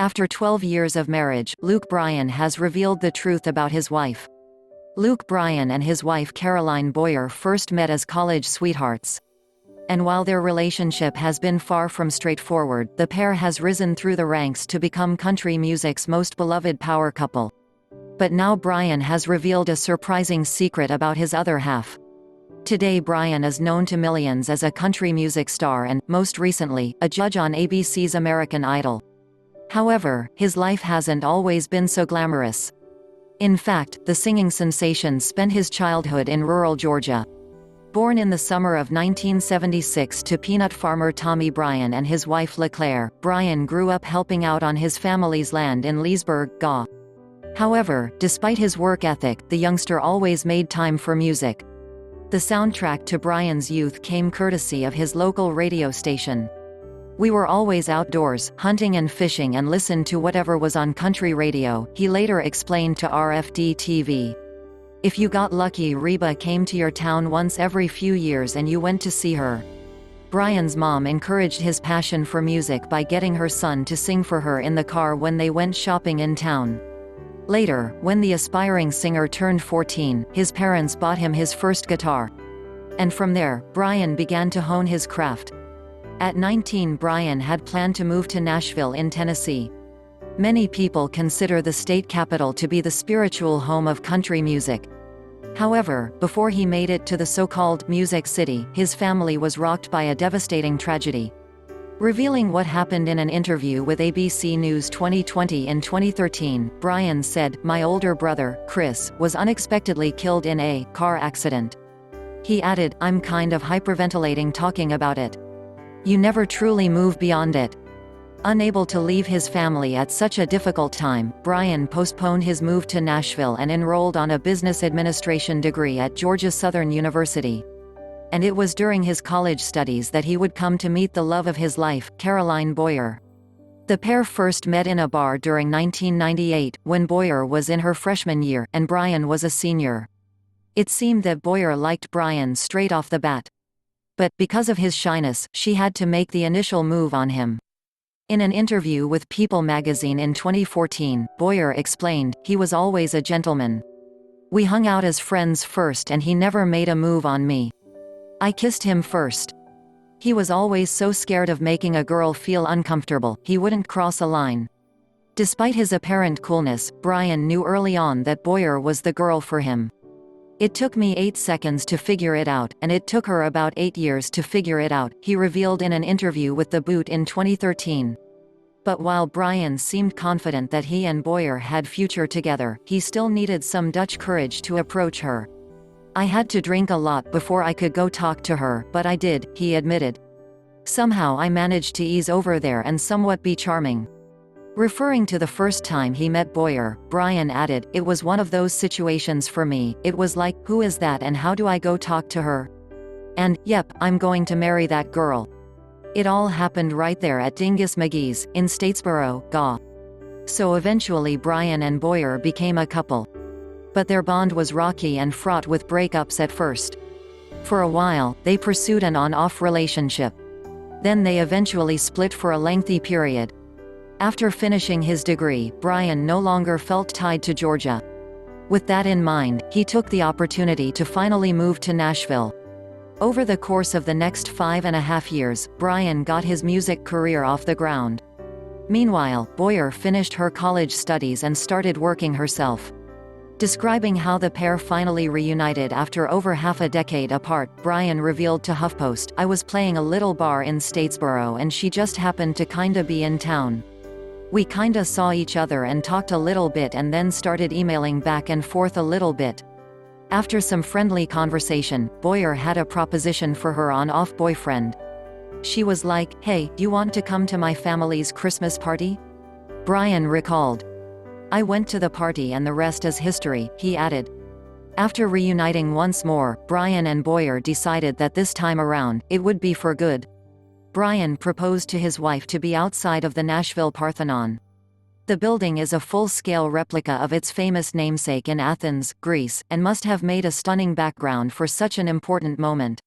After 12 years of marriage, Bryan has revealed the truth about his wife. Bryan and his wife Caroline Boyer first met as college sweethearts. And while their relationship has been far from straightforward, the pair has risen through the ranks to become country music's most beloved power couple. But now Bryan has revealed a surprising secret about his other half. Today Bryan is known to millions as a country music star and, most recently, a judge on ABC's American Idol. However, his life hasn't always been so glamorous. In fact, the singing sensation spent his childhood in rural Georgia. Born in the summer of 1976 to peanut farmer Tommy Bryan and his wife LeClaire, Bryan grew up helping out on his family's land in Leesburg, GA. However, despite his work ethic, the youngster always made time for music. The soundtrack to Bryan's youth came courtesy of his local radio station. "We were always outdoors, hunting and fishing and listened to whatever was on country radio," he later explained to RFD-TV. "If you got lucky, Reba came to your town once every few years and you went to see her." Bryan's mom encouraged his passion for music by getting her son to sing for her in the car when they went shopping in town. Later, when the aspiring singer turned 14, his parents bought him his first guitar. And from there, Bryan began to hone his craft. At 19, Bryan had planned to move to Nashville in Tennessee. Many people consider the state capital to be the spiritual home of country music. However, before he made it to the so-called Music City, his family was rocked by a devastating tragedy. Revealing what happened in an interview with ABC News 2020 in 2013, Bryan said, "My older brother, Chris, was unexpectedly killed in a car accident." He added, "I'm kind of hyperventilating talking about it. You never truly move beyond it." Unable to leave his family at such a difficult time, Bryan postponed his move to Nashville and enrolled on a business administration degree at Georgia Southern University. And it was during his college studies that he would come to meet the love of his life, Caroline Boyer. The pair first met in a bar during 1998, when Boyer was in her freshman year, and Bryan was a senior. It seemed that Boyer liked Bryan straight off the bat. But, because of his shyness, she had to make the initial move on him. In an interview with People magazine in 2014, Boyer explained, "He was always a gentleman. We hung out as friends first and he never made a move on me. I kissed him first. He was always so scared of making a girl feel uncomfortable, he wouldn't cross a line." Despite his apparent coolness, Bryan knew early on that Boyer was the girl for him. "It took me 8 seconds to figure it out, and it took her about 8 years to figure it out," he revealed in an interview with The Boot in 2013. But while Bryan seemed confident that he and Boyer had future together, he still needed some Dutch courage to approach her. "I had to drink a lot before I could go talk to her, but I did," he admitted. "Somehow I managed to ease over there and somewhat be charming." Referring to the first time he met Boyer, Bryan added, "It was one of those situations for me. It was like, who is that and how do I go talk to her? And, yep, I'm going to marry that girl." It all happened right there at Dingus McGee's, in Statesboro, GA. So eventually Bryan and Boyer became a couple. But their bond was rocky and fraught with breakups at first. For a while, they pursued an on-off relationship. Then they eventually split for a lengthy period. After finishing his degree, Bryan no longer felt tied to Georgia. With that in mind, he took the opportunity to finally move to Nashville. Over the course of the next 5.5 years, Bryan got his music career off the ground. Meanwhile, Boyer finished her college studies and started working herself. Describing how the pair finally reunited after over half a decade apart, Bryan revealed to HuffPost, "I was playing a little bar in Statesboro and she just happened to kinda be in town. We kinda saw each other and talked a little bit and then started emailing back and forth a little bit. After some friendly conversation, Boyer had a proposition for her on-off boyfriend. She was like, 'Hey, you want to come to my family's Christmas party?' Bryan recalled. "I went to the party and the rest is history," he added. After reuniting once more, Bryan and Boyer decided that this time around, it would be for good. Bryan proposed to his wife to be outside of the Nashville Parthenon. The building is a full-scale replica of its famous namesake in Athens, Greece, and must have made a stunning background for such an important moment.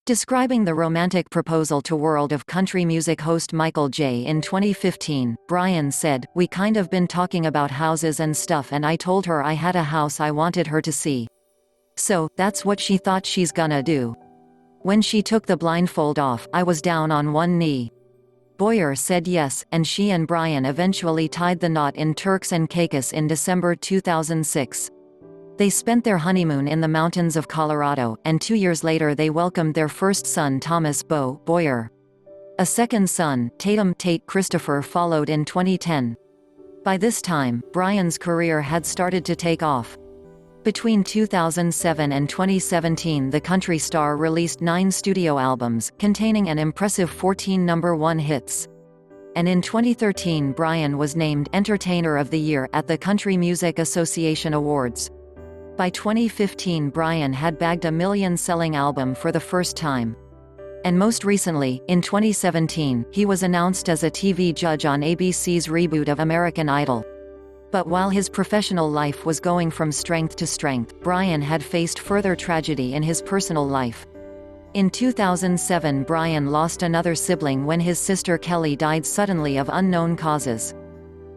Describing the romantic proposal to World of Country Music host Michael J. in 2015, Bryan said, "We kind of been talking about houses and stuff and I told her I had a house I wanted her to see. So, that's what she thought she's gonna do. When she took the blindfold off, I was down on one knee." Boyer said yes, and she and Bryan eventually tied the knot in Turks and Caicos in December 2006. They spent their honeymoon in the mountains of Colorado, and 2 years later they welcomed their first son Thomas Bo Boyer. A second son, Tatum Tate Christopher, followed in 2010. By this time, Bryan's career had started to take off. Between 2007 and 2017 the country star released 9 studio albums, containing an impressive 14 #1 hits. And in 2013 Bryan was named Entertainer of the Year at the Country Music Association Awards. By 2015 Bryan had bagged a million-selling album for the first time. And most recently, in 2017, he was announced as a TV judge on ABC's reboot of American Idol. But while his professional life was going from strength to strength, Bryan had faced further tragedy in his personal life. In 2007 Bryan lost another sibling when his sister Kelly died suddenly of unknown causes.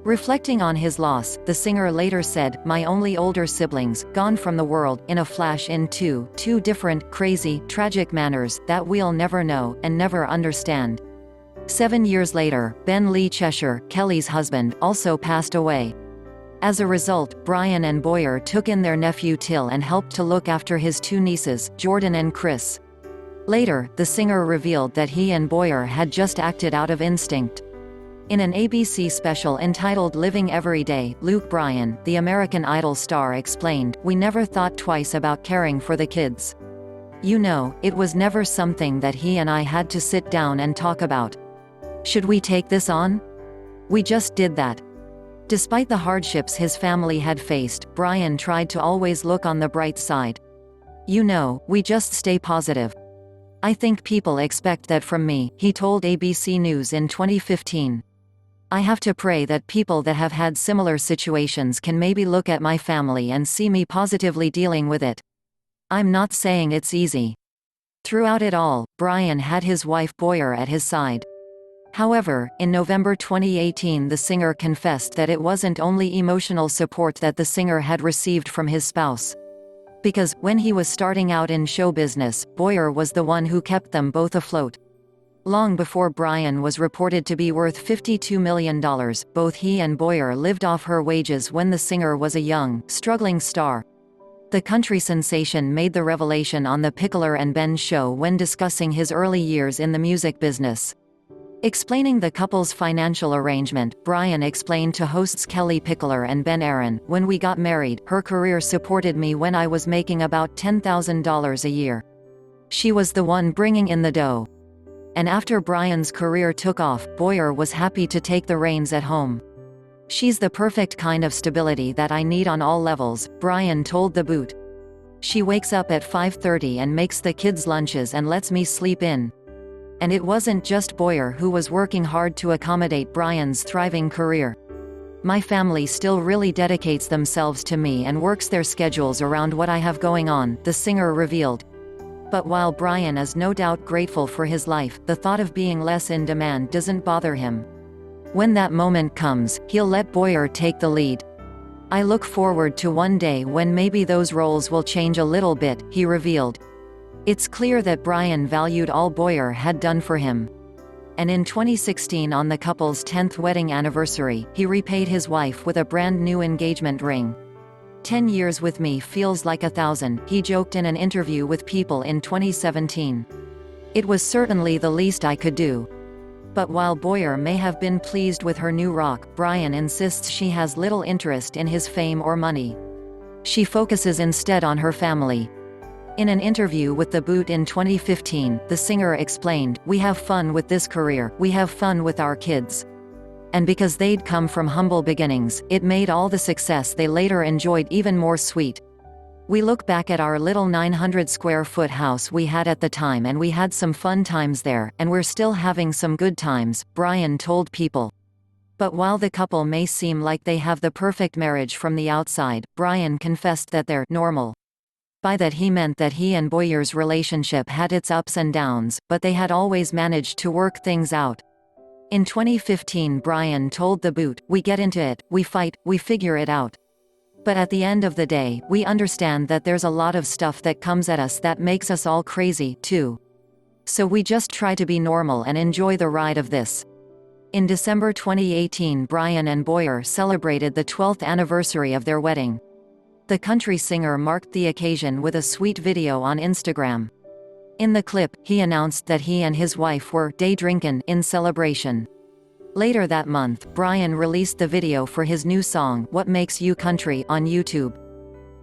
Reflecting on his loss, the singer later said, "My only older siblings, gone from the world, in a flash in two different, crazy, tragic manners, that we'll never know, and never understand." 7 years later, Ben Lee Cheshire, Kelly's husband, also passed away. As a result, Bryan and Boyer took in their nephew Till and helped to look after his 2 nieces, Jordan and Chris. Later, the singer revealed that he and Boyer had just acted out of instinct. In an ABC special entitled Living Every Day, Luke Bryan, the American Idol star, explained, "We never thought twice about caring for the kids. You know, it was never something that he and I had to sit down and talk about. Should we take this on? We just did that." Despite the hardships his family had faced, Bryan tried to always look on the bright side. "You know, we just stay positive. I think people expect that from me," he told ABC News in 2015. "I have to pray that people that have had similar situations can maybe look at my family and see me positively dealing with it. I'm not saying it's easy." Throughout it all, Bryan had his wife Boyer at his side. However, in November 2018 the singer confessed that it wasn't only emotional support that the singer had received from his spouse. Because, when he was starting out in show business, Boyer was the one who kept them both afloat. Long before Bryan was reported to be worth $52 million, both he and Boyer lived off her wages when the singer was a young, struggling star. The country sensation made the revelation on the Pickler and Ben show when discussing his early years in the music business. Explaining the couple's financial arrangement, Bryan explained to hosts Kelly Pickler and Ben Aaron, "When we got married, her career supported me when I was making about $10,000 a year. She was the one bringing in the dough. And after Bryan's career took off, Boyer was happy to take the reins at home. She's the perfect kind of stability that I need on all levels," Bryan told The Boot. "She wakes up at 5:30 and makes the kids' lunches and lets me sleep in." And it wasn't just Boyer who was working hard to accommodate Bryan's thriving career. "My family still really dedicates themselves to me and works their schedules around what I have going on," the singer revealed. But while Bryan is no doubt grateful for his life, the thought of being less in demand doesn't bother him. "When that moment comes, he'll let Boyer take the lead. I look forward to one day when maybe those roles will change a little bit," he revealed. It's clear that Bryan valued all Boyer had done for him. And in 2016, on the couple's 10th wedding anniversary, he repaid his wife with a brand new engagement ring. "10 years with me feels like 1,000, he joked in an interview with People in 2017. "It was certainly the least I could do." But while Boyer may have been pleased with her new rock, Bryan insists she has little interest in his fame or money. She focuses instead on her family. In an interview with The Boot in 2015, the singer explained, "We have fun with this career, we have fun with our kids. And because they'd come from humble beginnings, it made all the success they later enjoyed even more sweet. We look back at our little 900 square foot house we had at the time and we had some fun times there, and we're still having some good times," Bryan told People. But while the couple may seem like they have the perfect marriage from the outside, Bryan confessed that they're normal. By that he meant that he and Boyer's relationship had its ups and downs, but they had always managed to work things out. In 2015, Bryan told The Boot, "We get into it, we fight, we figure it out. But at the end of the day, we understand that there's a lot of stuff that comes at us that makes us all crazy, too. So we just try to be normal and enjoy the ride of this." In December 2018, Bryan and Boyer celebrated the 12th anniversary of their wedding. The country singer marked the occasion with a sweet video on Instagram. In the clip, he announced that he and his wife were "day drinkin'" in celebration. Later that month, Bryan released the video for his new song, "What Makes You Country," on YouTube.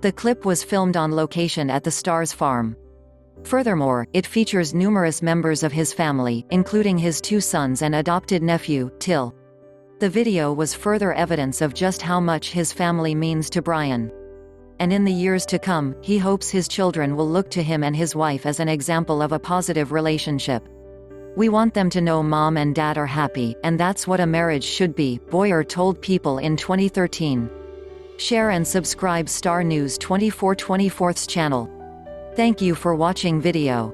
The clip was filmed on location at the Stars farm. Furthermore, it features numerous members of his family, including his 2 sons and adopted nephew, Till. The video was further evidence of just how much his family means to Bryan. And in the years to come, he hopes his children will look to him and his wife as an example of a positive relationship. "We want them to know Mom and Dad are happy, and that's what a marriage should be," Boyer told People in 2013. Share and subscribe Star News 24/24's channel. Thank you for watching video.